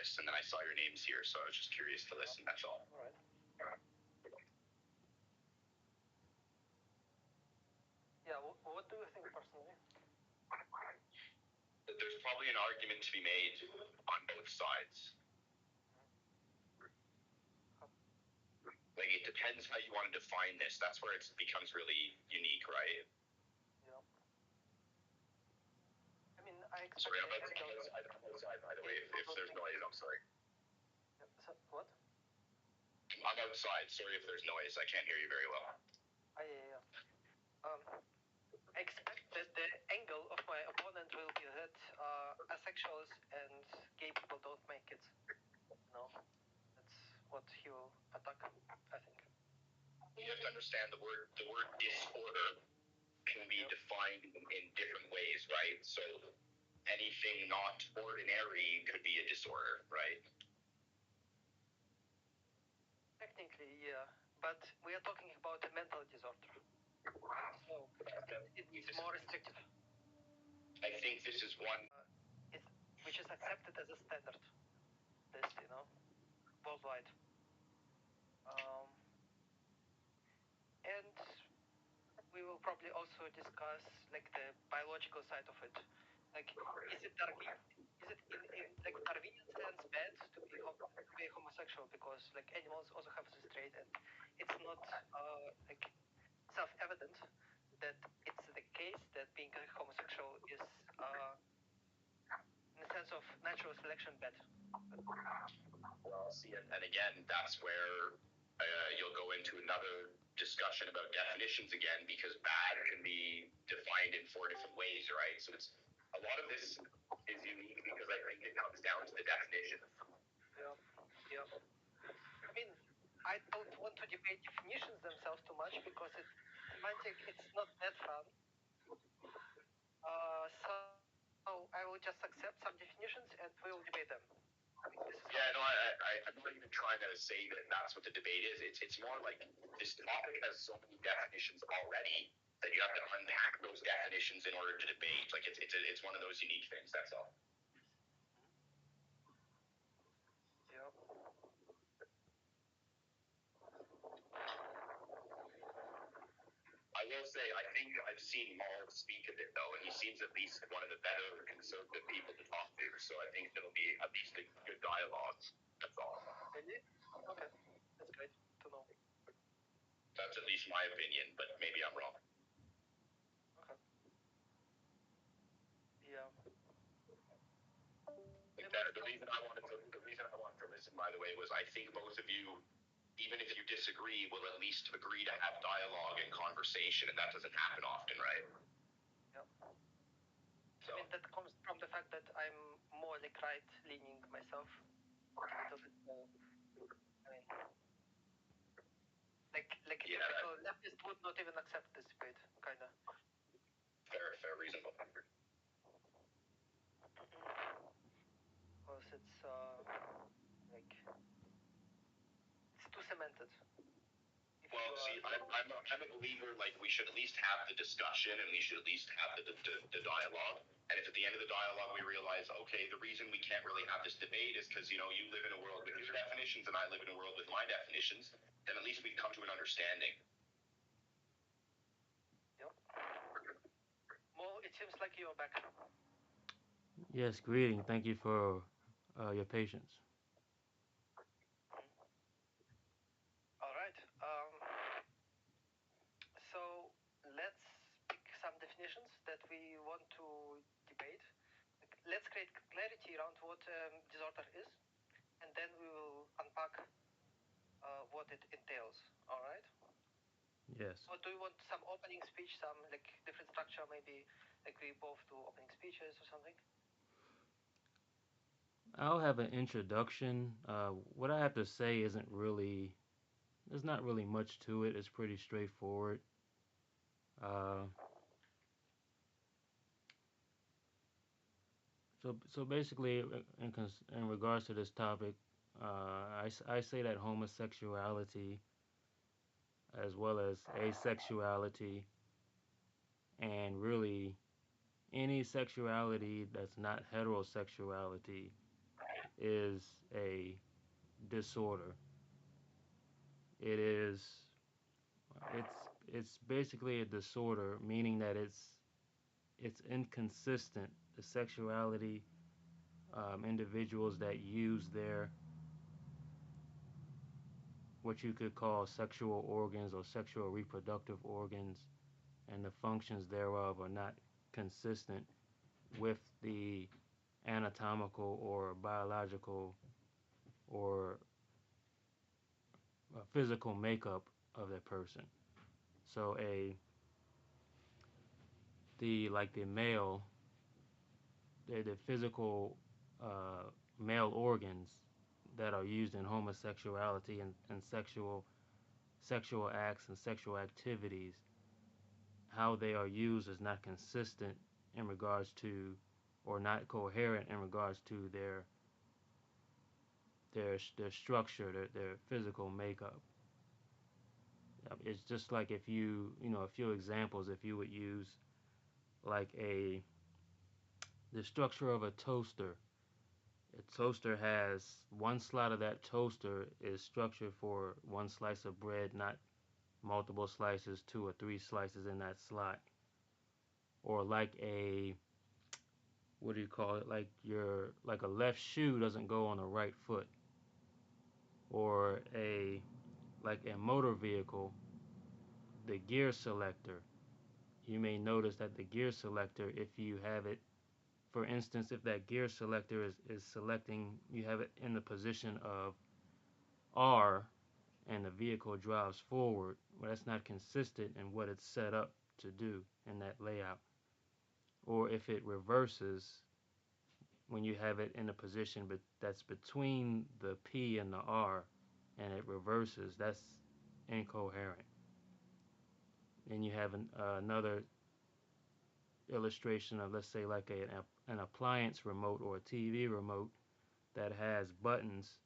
this, and then I saw your names here, so I was just curious to listen. That's all. All right. Yeah. What do you think personally? There's probably an argument to be made on both sides. Like, it depends how you want to define this. That's where it becomes really unique, right? Yeah. I mean, I expect. Sorry, I'm outside, by the way. If there's noise, I'm sorry. Yeah, so, what? I'm outside. Sorry if there's noise. I can't hear you very well. Yeah. I expect that the angle of my opponent will be that asexuals and gay people don't make kids. No, that's what he will attack, I think. You have to understand the word disorder can be defined in different ways, right? So anything not ordinary could be a disorder, right? Technically, yeah, but we are talking about a mental disorder. So it's more restrictive. I think this is one which is accepted as a standard. This, worldwide. And we will probably also discuss like the biological side of it. Like, is it Darwinian? Is it in like Darwinian sense bad to be homosexual because like animals also have this trait, and it's not like self-evident that it's the case that being homosexual is in the sense of natural selection bad. Well, see, and again, that's where you'll go into another discussion about definitions again, because bad can be defined in 4 different ways, right? So it's a lot of this is unique because I think it comes down to the definition. Yeah. I mean, I don't want to debate definitions themselves too much because semantic, it's not that fun. So I will just accept some definitions and we'll debate them. Yeah, no, I'm not even trying to say that that's what the debate is. It's more like this topic has so many definitions already that you have to unpack those definitions in order to debate. Like it's one of those unique things. That's all. Yeah. I will say, I think I've seen Maul speak a bit though, and he seems at least one of the better conservative people to talk to. So I think it'll be at least a good dialogue. That's all. Really? Okay, that's great to know. That's at least my opinion, but maybe I'm wrong. Okay. Yeah. The reason I wanted to listen, by the way, was I think both of you, even if you disagree, will at least agree to have dialogue and conversation, and that doesn't happen often, right? Yeah. So, I mean, that comes from the fact that I'm more like right-leaning myself. A little bit more. I mean, like a typical leftist would not even accept this debate, kind of. Fair, reasonable. Because it's like it's too cemented. Well, see, I'm a believer, like, we should at least have the discussion and we should at least have the dialogue. And if at the end of the dialogue we realize, okay, the reason we can't really have this debate is because, you live in a world with your definitions and I live in a world with my definitions, then at least we come to an understanding. Yep. Well, it seems like you're back. Yes, greeting. Thank you for your patience. All right. So let's pick some definitions that we want to debate. Let's create clarity around what disorder is, and then we will unpack what it entails. All right? Yes. Or do you want some opening speech, some like different structure, maybe like we both do opening speeches or something? I'll have an introduction. What I have to say isn't really, there's not really much to it. It's pretty straightforward. Uh, so basically, in regards to this topic, I say that homosexuality, as well as asexuality, and really any sexuality that's not heterosexuality, is a disorder. It is it's it's basically a disorder, meaning that it's inconsistent. The sexuality, individuals that use their what you could call sexual organs or sexual reproductive organs and the functions thereof are not consistent with the anatomical or biological or physical makeup of that person. So the male, the physical male organs that are used in homosexuality and sexual acts and sexual activities, how they are used is not consistent in regards to, or not coherent in regards to their structure, their physical makeup. It's just like if a few examples, if you would use like the structure of a toaster. A toaster has one slot of that toaster is structured for one slice of bread, not multiple slices, two or three slices in that slot. Or like what do you call it? Like a left shoe doesn't go on a right foot. Or a like a motor vehicle, the gear selector. You may notice that the gear selector, if you have it, for instance, if that gear selector is selecting, you have it in the position of R and the vehicle drives forward, well, that's not consistent in what it's set up to do in that layout. Or if it reverses when you have it in a position that's between the P and the R and it reverses, that's incoherent. And you have another illustration of, let's say, like an appliance remote or a TV remote that has buttons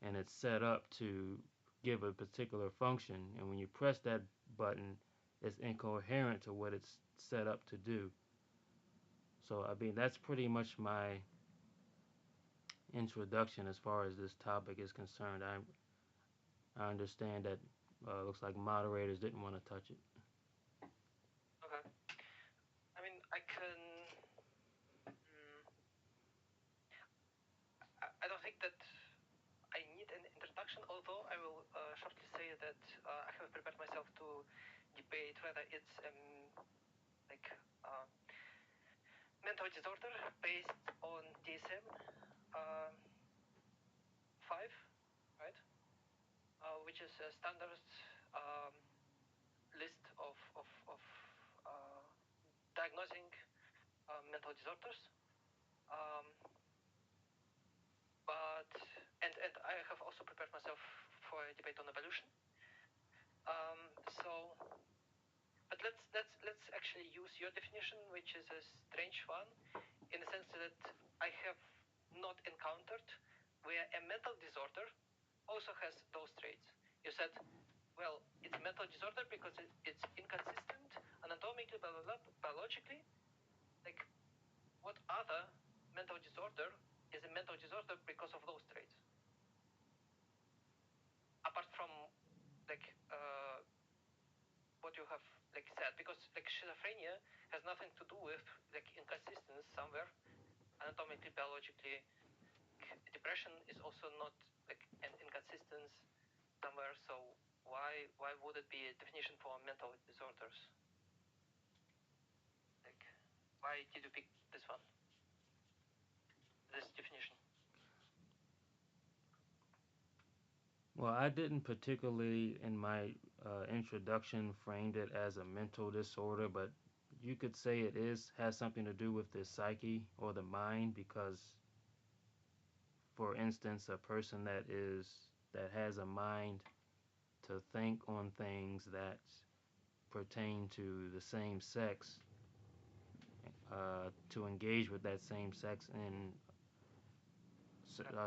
and it's set up to give a particular function. And when you press that button, it's incoherent to what it's set up to do. So, I mean, that's pretty much my introduction as far as this topic is concerned. I understand that looks like moderators didn't want to touch it. Okay. I mean, I can. Mm, I don't think that I need an introduction, although I will shortly say that I have prepared myself to debate whether it's like uh, mental disorder based on DSM uh, 5, right? Which is a standard um, list of diagnosing mental disorders. Um, but and I have also prepared myself for a debate on evolution. So, but let's actually use your definition, which is a strange one, in the sense that I have not encountered where a mental disorder also has those traits. You said, well, it's a mental disorder because it's inconsistent anatomically, blah, blah, blah, biologically. Like, what other mental disorder is a mental disorder because of those traits? Apart from like what you have like said, because like schizophrenia has nothing to do with like inconsistency somewhere anatomically, biologically. Depression is also not like an inconsistence somewhere. So why would it be a definition for mental disorders? Like, why did you pick this one? This definition? Well, I didn't particularly in my introduction framed it as a mental disorder, but you could say it has something to do with the psyche or the mind because, for instance, a person that has a mind to think on things that pertain to the same sex, to engage with that same sex in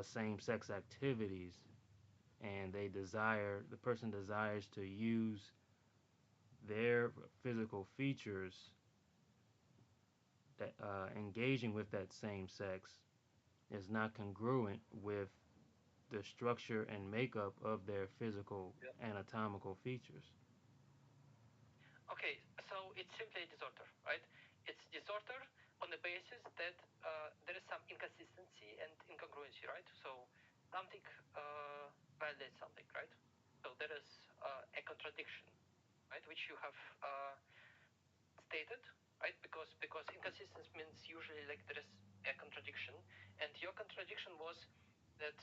same sex activities, and the person desires to use their physical features that engaging with that same sex is not congruent with the structure and makeup of their physical Yeah. anatomical features. Okay, so it's simply a disorder, right? It's disorder on the basis that there is some inconsistency and incongruency, right? So something violates something, right? So there is a contradiction, right, which you have stated, right? Because inconsistency means usually like there is a contradiction, and your contradiction was that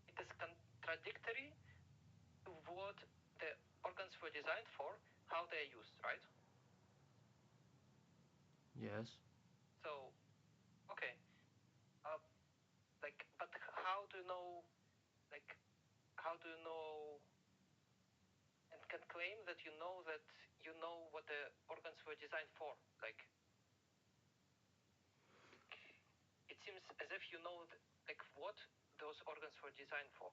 it is contradictory to what the organs were designed for, how they are used, right? Yes. So, okay, uh, like, but how do you know, like, how do you know and can claim that you know what the organs were designed for? Like, it seems as if you know, like, what those organs were designed for.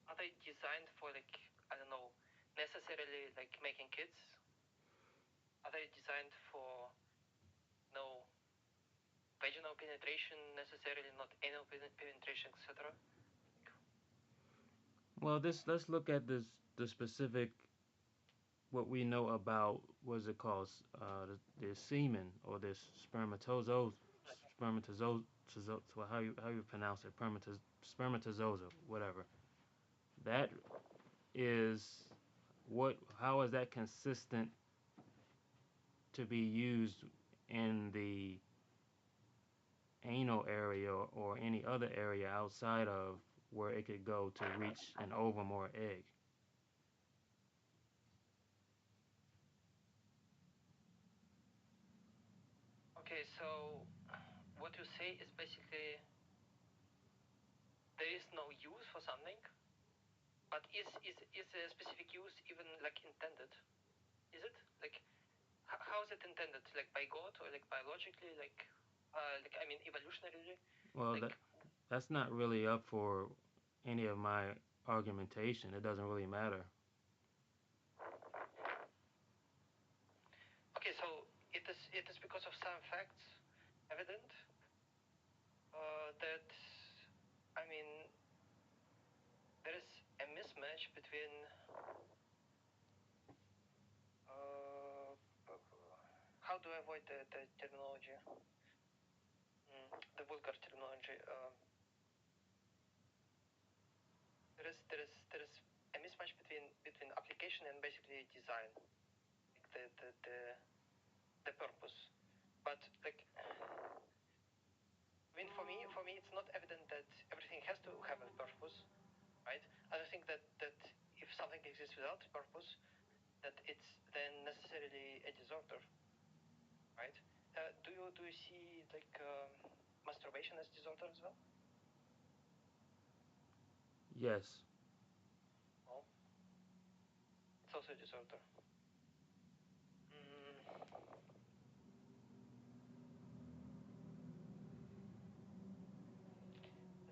Are they designed for, like, I don't know, necessarily like making kids? Are they designed for no vaginal penetration necessarily, not anal penetration, etc.? Well, this let's look at this the specific what we know about what's it called the semen or this spermatozoa so how you pronounce it spermatozoa whatever that is what how is that consistent to be used in the anal area or any other area outside of where it could go to reach an ovum or egg. Okay, so what you say is basically there is no use for something, but is a specific use even like intended? Is it like how is it intended? Like by God or like biologically? Like I mean evolutionarily? Well, Like that's not really up for any of my argumentation. It doesn't really matter. okay, so it is because of some facts evident that I mean there is a mismatch between uh, how do I avoid the terminology? The vulgar terminology. There is a mismatch between application and basically design, like the purpose. But like, I mean, for me, it's not evident that everything has to have a purpose, right? I don't think that if something exists without purpose, that it's then necessarily a disorder, right? Do you see like masturbation as disorder as well? Yes. Well, it's also a disorder. Mm,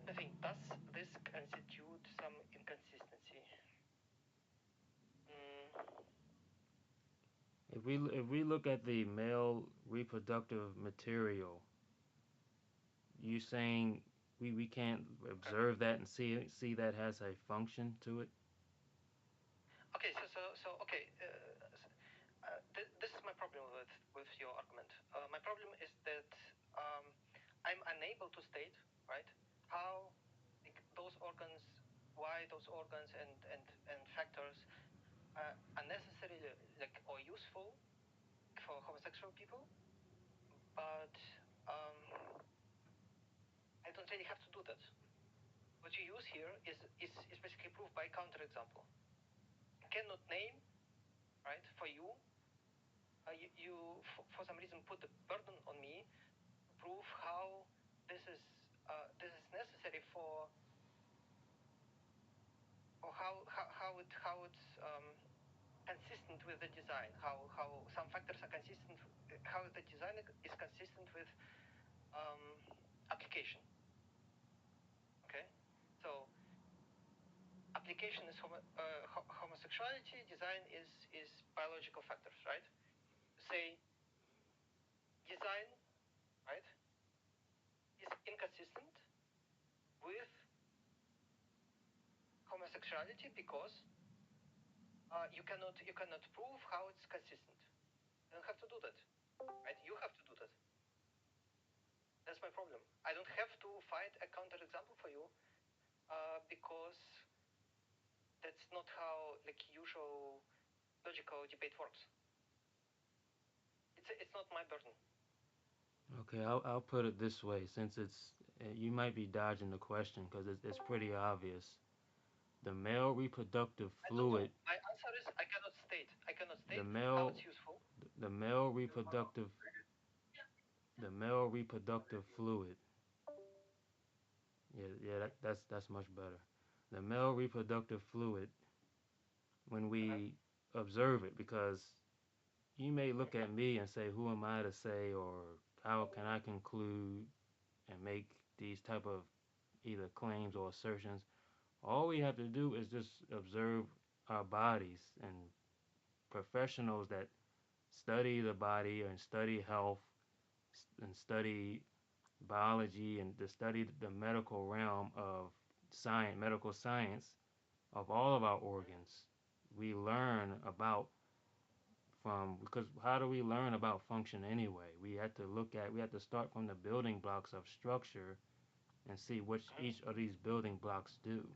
I think does this constitute some inconsistency? Mm, If we look at the male reproductive material, you saying we can't okay. observe that and see that has a function to it? Okay. So okay. This is my problem with your argument. My problem is that um, I'm unable to state right how like those organs, why those organs and factors are necessarily like or useful for homosexual people, but um, I don't really have to do that. What you use here is basically proved by counterexample. I cannot name, right, for you, for some reason put the burden on me to prove how this is necessary for how it's consistent with the design, how some factors are consistent, how the design is consistent with um, application. Okay, so application is homosexuality, design is biological factors, right? Say design, right? homosexuality because you cannot prove how it's consistent. You don't have to do that, right? You have to do that. That's my problem. I don't have to find a counterexample for you because that's not how like usual logical debate works. It's not my burden. Okay, I'll put it this way, since it's you might be dodging the question because it's pretty obvious. The male reproductive I don't know. fluid, My answer is I cannot state. I cannot the state how male it's useful. the male reproductive the male reproductive fluid. Yeah, that's much better. The male reproductive fluid, when Uh-huh. we observe it, because you may look at me and say, who am I to say, or how can I conclude and make these type of either claims or assertions? All we have to do is just observe our bodies, and professionals that study the body and study health and study biology and to study the medical realm of medical science of all of our organs. We learn about from because how do we learn about function anyway? We have to start from the building blocks of structure and see which each of these building blocks do.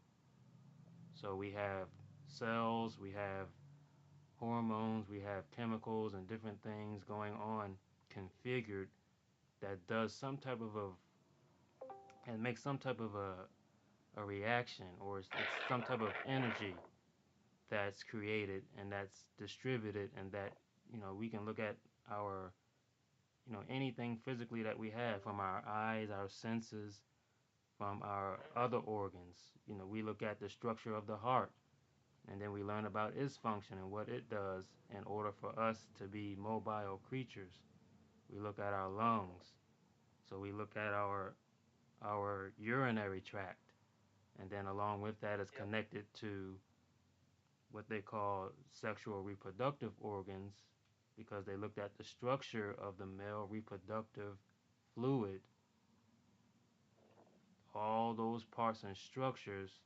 So we have cells, we have hormones, we have chemicals and different things going on configured that does some type of a and makes some type of a reaction, or it's some type of energy that's created and that's distributed, and that we can look at our anything physically that we have, from our eyes, our senses, from our other organs. We look at the structure of the heart, and then we learn about its function and what it does in order for us to be mobile creatures. We look at our lungs, so we look at our urinary tract, and then along with that is Yep. connected to what they call sexual reproductive organs, because they looked at the structure of the male reproductive fluid. All those parts and structures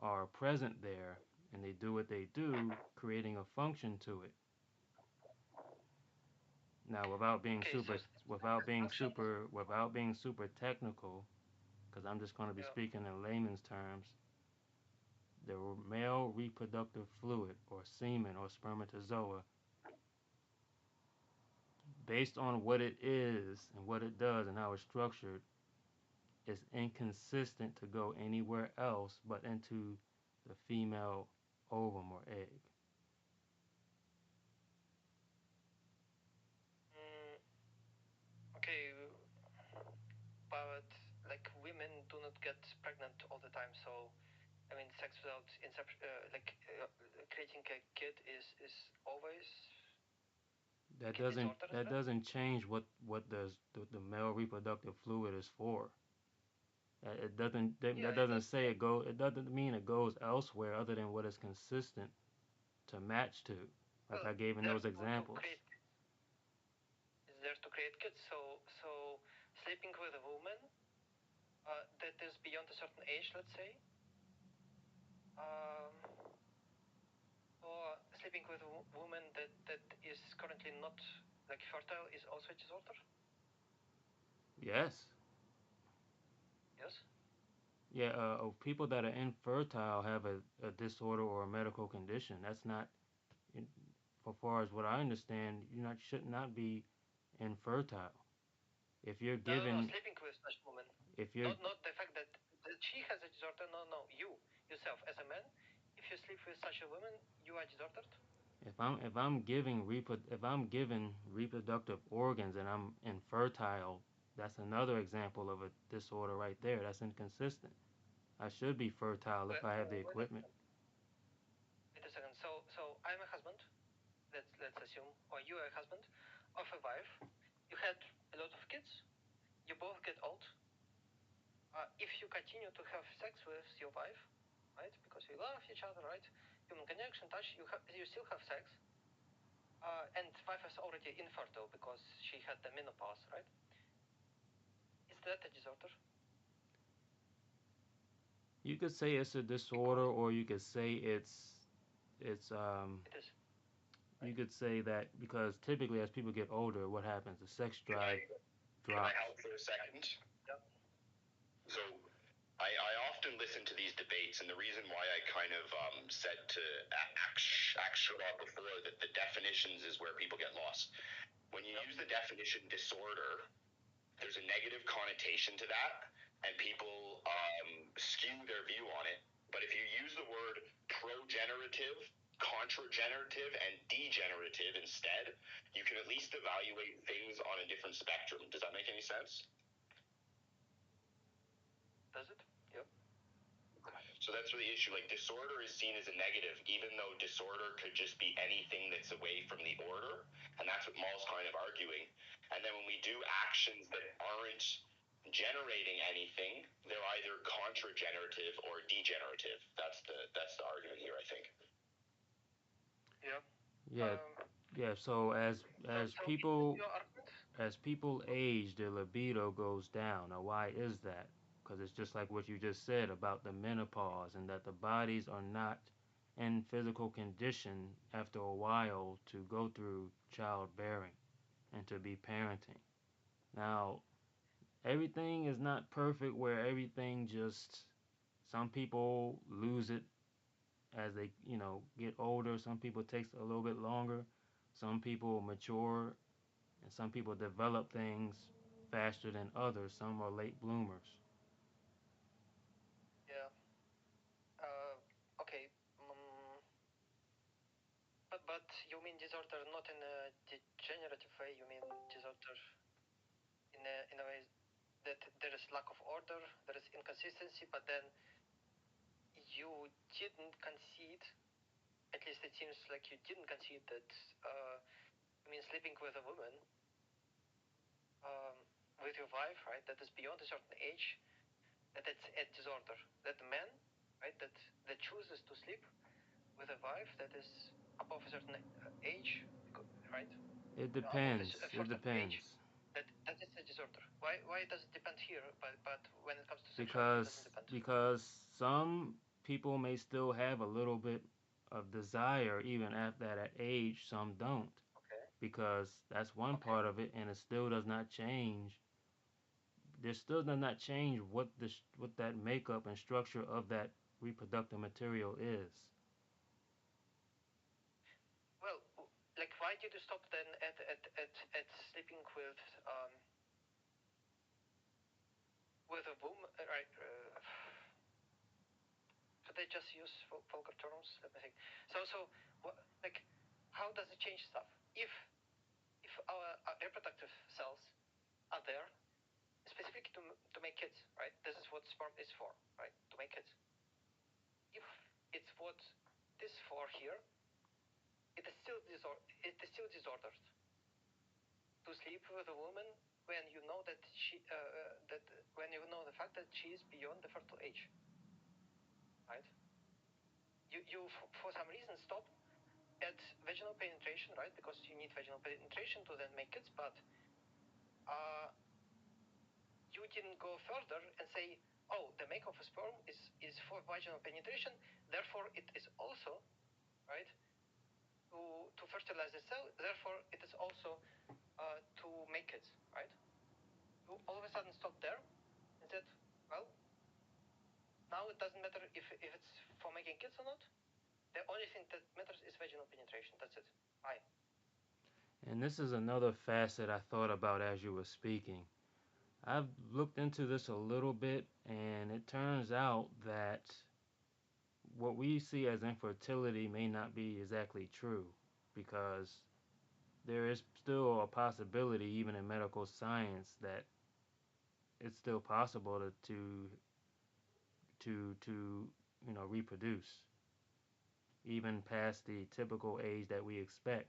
are present there, and they do what they do, creating a function to it. Now, Okay. So without being super technical, because I'm just going to be yeah. speaking in layman's terms, the male reproductive fluid, or semen, or spermatozoa, based on what it is and what it does and how it's structured, is inconsistent to go anywhere else but into the female ovum or egg. Mm, okay, but like women do not get pregnant all the time, so I mean, sex without inception, creating a kid is always That like a doesn't disorder, is that that? doesn't change what the male reproductive fluid is for. It doesn't Yeah, that it doesn't does. say it go. It doesn't mean it goes elsewhere other than what is consistent to match to. Like Well, I gave in there those to examples. create is there to create kids. So sleeping with a woman that is beyond a certain age, let's say, um, or sleeping with a woman that is currently not like fertile is also a disorder. Yes. Yes. Yeah. People that are infertile have a disorder or a medical condition. That's not, in, for far as what I understand, should not be infertile. If you're No. given, Sleeping with such woman, if you're, not the fact that she has a disorder. No. You yourself as a man, if you sleep with such a woman, you are disordered. if I'm given reproductive organs and I'm infertile, that's another example of a disorder right there. That's inconsistent. I should be fertile if Wait, I have the wait a equipment. second. Wait a second. So I'm a husband. Let's assume, or you are a husband of a wife. You had a lot of kids. You both get old. If you continue to have sex with your wife, right? Because you love each other, right? Human connection, touch. You still have sex. And wife is already infertile because she had the menopause, right? Is that a disorder? You could say it's a disorder, because or you could say it's. it is, You right? could say that because typically as people get older, what happens? The sex Can I drive can I drops. help for a second? Yeah. So I often listen to these debates, and the reason why I kind of said to Akshara before that the definitions is where people get lost. When you Yep. use the definition disorder, there's a negative connotation to that, and people skew their view on it. But if you use the word progenerative, contragenerative, and degenerative instead, you can at least evaluate things on a different spectrum. Does that make any sense? Does it? Yep. So that's really the issue. Like disorder is seen as a negative, even though disorder could just be anything that's away from the order, and that's what Maul's kind of arguing. And then when we do actions that aren't generating anything, they're either contragenerative or degenerative. That's the argument here, I think. Yeah. Yeah, Um, yeah. So as so is this people your argument? as people age, their libido goes down. Now, why is that? Because it's just like what you just said about the menopause, and that the bodies are not in physical condition after a while to go through childbearing and to be parenting. Now, everything is not perfect where everything just some people lose it as they, get older. Some people it takes a little bit longer. Some people mature and some people develop things faster than others. Some are late bloomers. Yeah. Okay. Um, but you mean disorder not in a degenerative way? You mean disorder in a way that there is lack of order, there is inconsistency, but then you didn't concede. At least it seems like you didn't concede that. I mean, sleeping with a woman, um, with your wife, right? That is beyond a certain age. That's a disorder. That man, right? That chooses to sleep with a wife that is above a certain age, right? It Above depends. a It certain age, depends. that is a disorder. Why does it depend here? But when it comes to sexuality, it Because doesn't depend. some people may still have a little bit of desire even at that age. Some don't. Okay. Because that's one Okay. part of it, and it still does not change. There still does not change what that makeup and structure of that reproductive material is. Well, like, why did you stop then at sleeping with a woman? Right. Should I just use vulgar terms? Let me think. So, like, how does it change stuff? If our reproductive cells are there specifically to make kids, right? This is what sperm is for, right? To make kids. If it's what this for here, it is still disordered to sleep with a woman when you know that that when you know the fact that she is beyond the fertile age, right? You for some reason stop at vaginal penetration, right? Because you need vaginal penetration to then make kids, but uh, you didn't go further and say, oh, the makeup of a sperm is for vaginal penetration, therefore it is also, right, to fertilize the cell, therefore it is also to make kids, right? You all of a sudden stop there and said, well, now it doesn't matter if it's for making kids or not. The only thing that matters is vaginal penetration. That's it. Why? And this is another facet I thought about as you were speaking. I've looked into this a little bit, and it turns out that what we see as infertility may not be exactly true because there is still a possibility, even in medical science, that it's still possible to reproduce even past the typical age that we expect.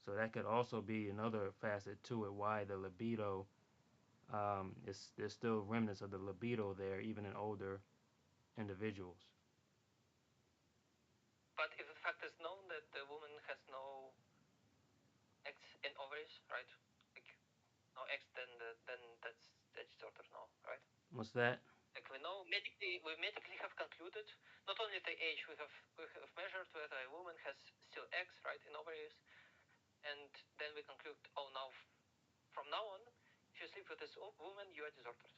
So that could also be another facet to it, why the libido is there's still remnants of the libido there even in older individuals. But if the fact is known that the woman has no eggs in ovaries, right? Like no eggs, then that's disorder, no, right? What's that? Like we know we medically have concluded not only the age we have measured whether a woman has still eggs, right, in ovaries, and then we conclude, oh, now from now on, if you sleep with this woman, you are disordered.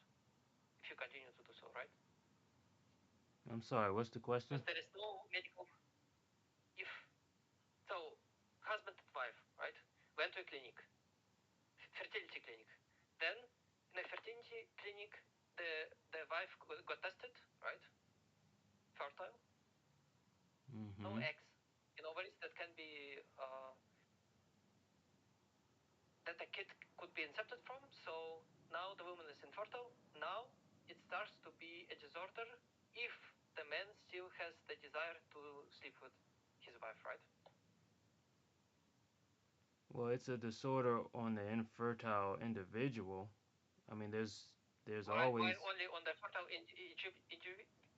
If you continue to do so, right? I'm sorry, what's the question? Because there is no medical. If so, husband and wife, right, went to a clinic, fertility clinic. Then in a fertility clinic, the wife got tested, right, fertile, no Mm-hmm. eggs in ovaries that can be that a kid could be incepted from. So now the woman is infertile. Now it starts to be a disorder if the man still has the desire to sleep with his wife, right? Well, it's a disorder on the infertile individual. I mean, there's Why always only on the fertile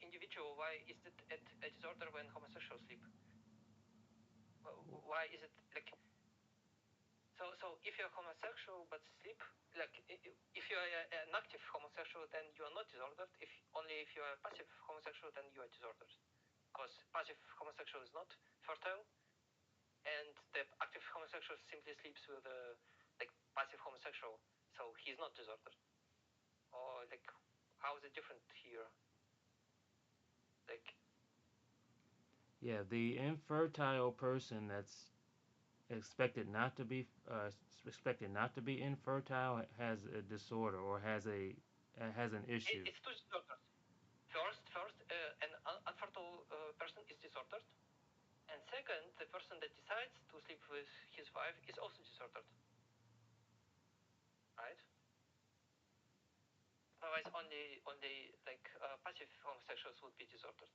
individual? Why is it a disorder when homosexuals sleep? Why is it like so? If you're homosexual but sleep, like if you're an active homosexual, then you are not disordered. If only if you are a passive homosexual, then you are disordered. Because passive homosexual is not fertile, and the active homosexual simply sleeps with a like passive homosexual, so he's not disordered. Or like, how is it different here? Like, yeah, the infertile person that's expected not to be expected not to be infertile has a disorder or has an issue. it's two disorders. First, an unfertile person is disordered, and second, the person that decides to sleep with his wife is also disordered, right? Otherwise, only like passive homosexuals would be disordered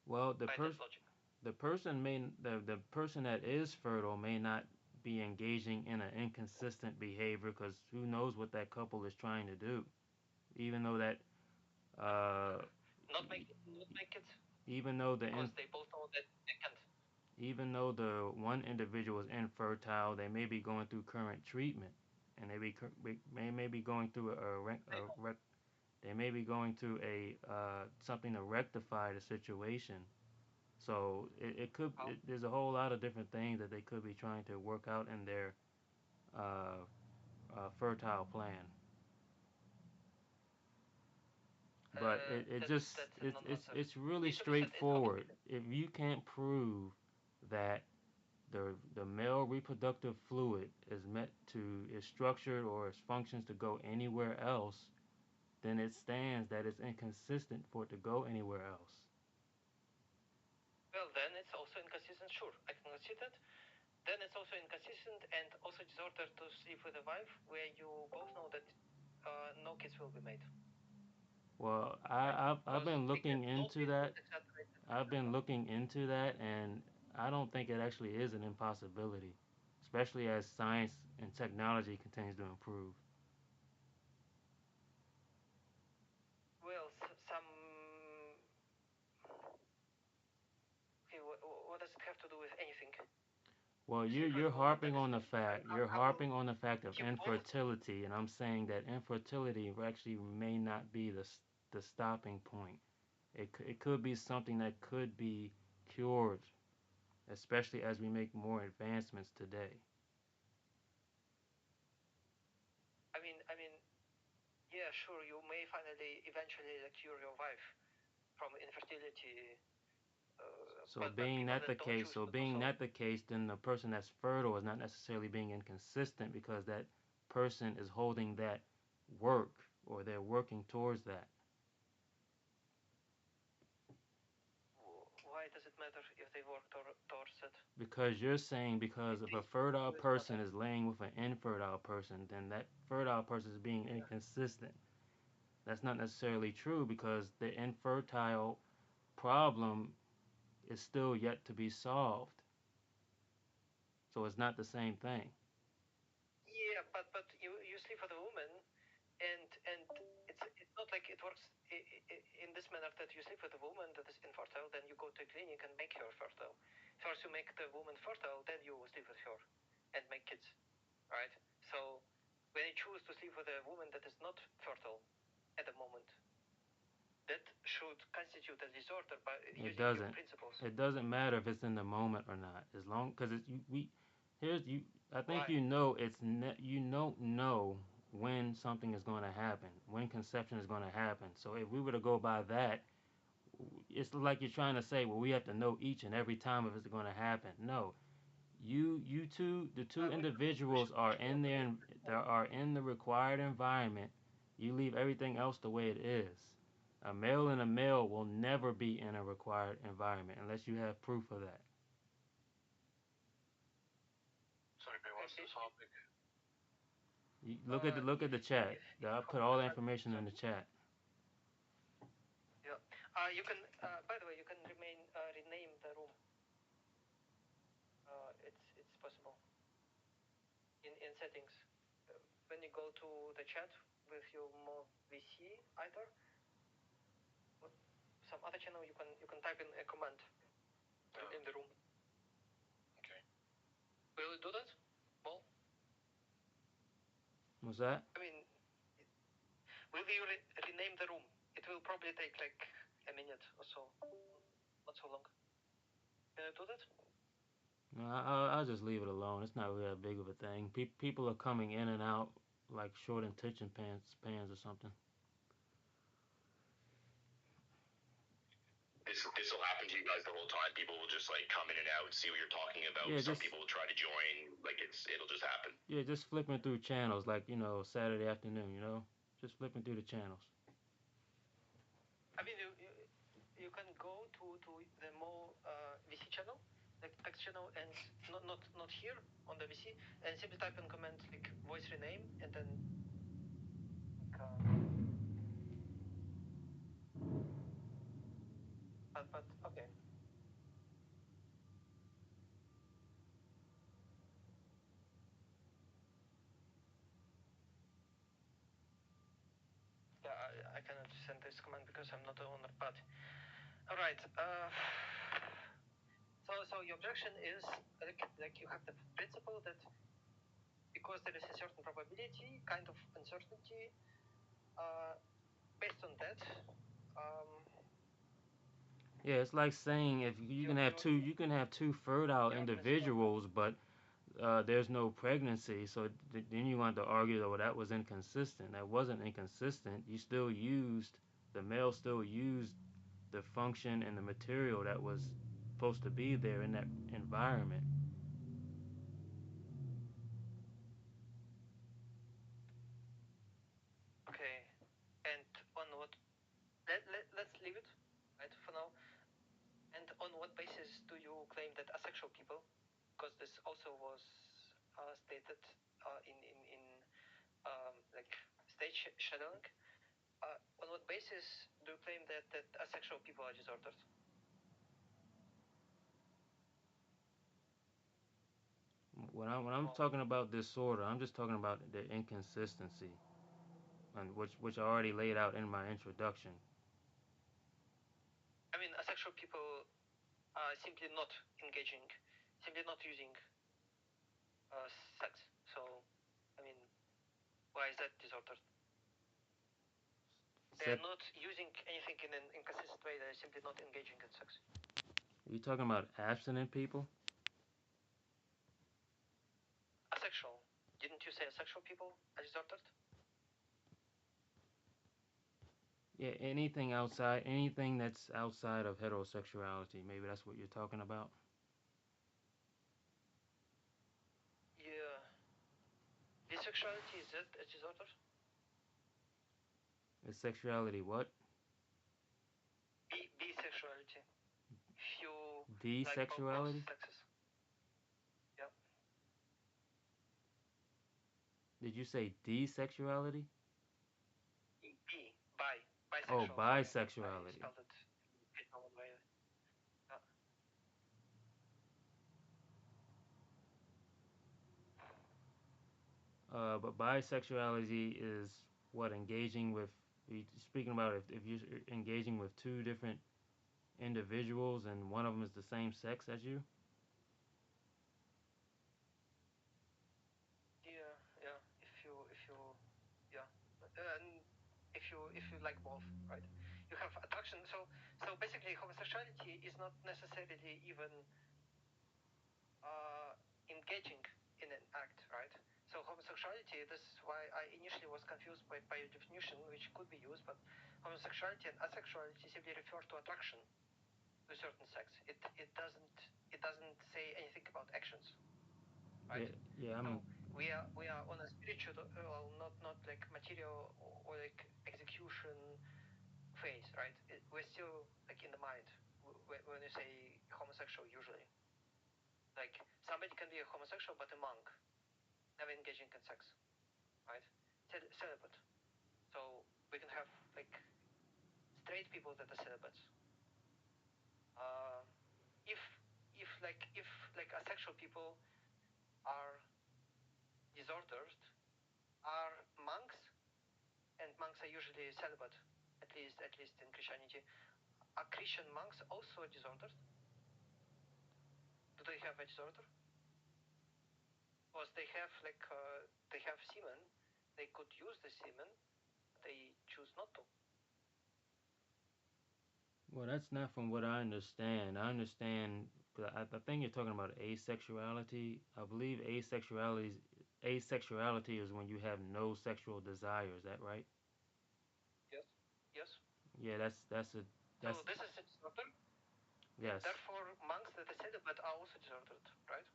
Well, by that logic. the person that is fertile may not be engaging in an inconsistent behavior because who knows what that couple is trying to do. Even though that uh, Not make it even though because they both know that they can't. even though the one individual is infertile, they may be going through current treatment, and may be going through they may be going through a something to rectify the situation. So there's a whole lot of different things that they could be trying to work out in their uh, fertile plan. But it just That's a non-answer. it's really Needs to be said. It's straightforward. complicated. If you can't prove that the male reproductive fluid is structured or its functions to go anywhere else, then it stands that it's inconsistent for it to go anywhere else. Well, then it's also inconsistent. Sure, I can concede that. Then it's also inconsistent and also disorder to sleep with a wife where you both know that no kids will be made. Well, Right? I've Because been we get looking no into kids, that. etc. I've been etc. looking into that, and I don't think it actually is an impossibility, especially as science and technology continues to improve. Well, some. Okay, what does it have to do with anything? Well, You sleep with you're a woman harping that is on the fertile, right? fact you're harping on the fact of You both. infertility, and I'm saying that infertility actually may not be the stopping point. It could be something that could be cured, especially as we make more advancements today. I mean, yeah, sure. You may finally, eventually, like, cure your wife from infertility, but people that don't choose to do being so. that the case, then the person that's fertile is not necessarily being inconsistent because that person is holding that work or they're working towards that. Why does it matter if they work towards it? Because you're saying because if a fertile person is laying with an infertile person, then that fertile person is being inconsistent. That's not necessarily true because the infertile problem is still yet to be solved. So it's not the same thing. Yeah, but you sleep with a woman, and it's not like it works in this manner that you sleep with a woman that is infertile, then you go to a clinic and make her fertile. First you make the woman fertile, then you sleep with her and make kids, right? So when you choose to sleep with a woman that is not fertile at the moment, that should constitute a disorder by It using your doesn't. principles. It doesn't matter if it's in the moment or not, as long because it's we. Here's you. I think Why? you know you don't know when something is going to happen, when conception is going to happen. So if we were to go by that, it's like you're trying to say, well, we have to know each and every time if it's going to happen. No, you two, the two individuals are in there. They are in the required environment. You leave everything else the way it is. A male and a male will never be in a required environment unless you have proof of that. Sorry, what's the topic? You look at the chat. I put all the information in the chat. Yeah. You can. By the way, you can rename the room. It's possible. In settings, when you go to the chat with your more VC either, some other channel, you can type in a command in the room. Okay. Will you do that? Well. What's that? I mean, will you rename the room? It will probably take like a minute or so, not so long. Can you do that? No, I'll just leave it alone. It's not really that big of a thing. People are coming in and out like short intention pans or something. This will happen to you guys the whole time. People will just like come in and out, see what you're talking about. Yeah, Some people will try to join. Like it'll just happen. Yeah, just flipping through channels like Saturday afternoon. Just flipping through the channels. I mean, you can go to the more VC channel, like text channel, and not here on the VC, and simply type in comment like voice rename, and then but okay. Yeah, I cannot send this command because I'm not the owner. But all right. So your objection is like you have the principle that because there is a certain probability, kind of uncertainty, based on that. Yeah, it's like saying if you can have two fertile individuals, but there's no pregnancy. So then you want to argue that that was inconsistent. That wasn't inconsistent. The male still used the function and the material that was supposed to be there in that environment. Okay, and on what? Let's leave it right for now. And on what basis do you claim that asexual people, because this also was stated in like stage shadowing, on what basis do you claim that asexual people are disordered? When I'm talking about disorder, I'm just talking about the inconsistency, and which I already laid out in my introduction. I mean, asexual people are simply not engaging, simply not using sex. So, I mean, why is that disordered? They're not using anything in an inconsistent way. They're simply not engaging in sex. Are you talking about abstinent people? Asexual. Didn't you say asexual people are disordered? Yeah, anything that's outside of heterosexuality. Maybe that's what you're talking about. Yeah. Bisexuality, is that a disorder? Is sexuality what? Bisexuality. If you like both Desexuality? sexes. Yeah. Did you say desexuality? Bisexual. Oh, Sorry. I bisexuality. spelled it in a way. But bisexuality is what engaging with. Speaking about if you're engaging with two different individuals and one of them is the same sex as you. Yeah. If you, yeah, and if you like both, right? you have attraction. So basically, homosexuality is not necessarily even uh, engaging in an act, right? So homosexuality, this is why I initially was confused by your definition, which could be used, but homosexuality and asexuality simply refer to attraction to a certain sex. It doesn't say anything about actions, right? Yeah, yeah. So we are on a spiritual, not like material or like execution phase, right? We're still like in the mind when you say homosexual usually. Like somebody can be a homosexual but a monk, never engaging in sex, right? Celibate. So we can have like straight people that are celibates. Uh, if if asexual people are disordered, are monks, and monks are usually celibate, at least in Christianity. Are Christian monks also disordered? Do they have a disorder? Because they have semen, they could use the semen, they choose not to. Well, that's not from what I understand. I understand. 'Cause I think you're talking about asexuality. I believe asexuality is when you have no sexual desire. Is that right? Yes. Yes. Yeah, that's So this is a disorder, and yes. therefore monks that are celibate are also disordered, right?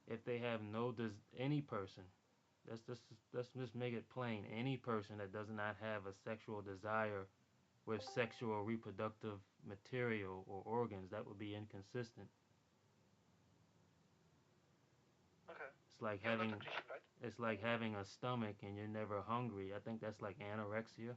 If they have no any person, let's just make it plain. Any person that does not have a sexual desire with sexual reproductive material or organs, that would be inconsistent. Okay. It's like You're not a having Christian, right? it's like having a stomach and you're never hungry. I think that's like anorexia.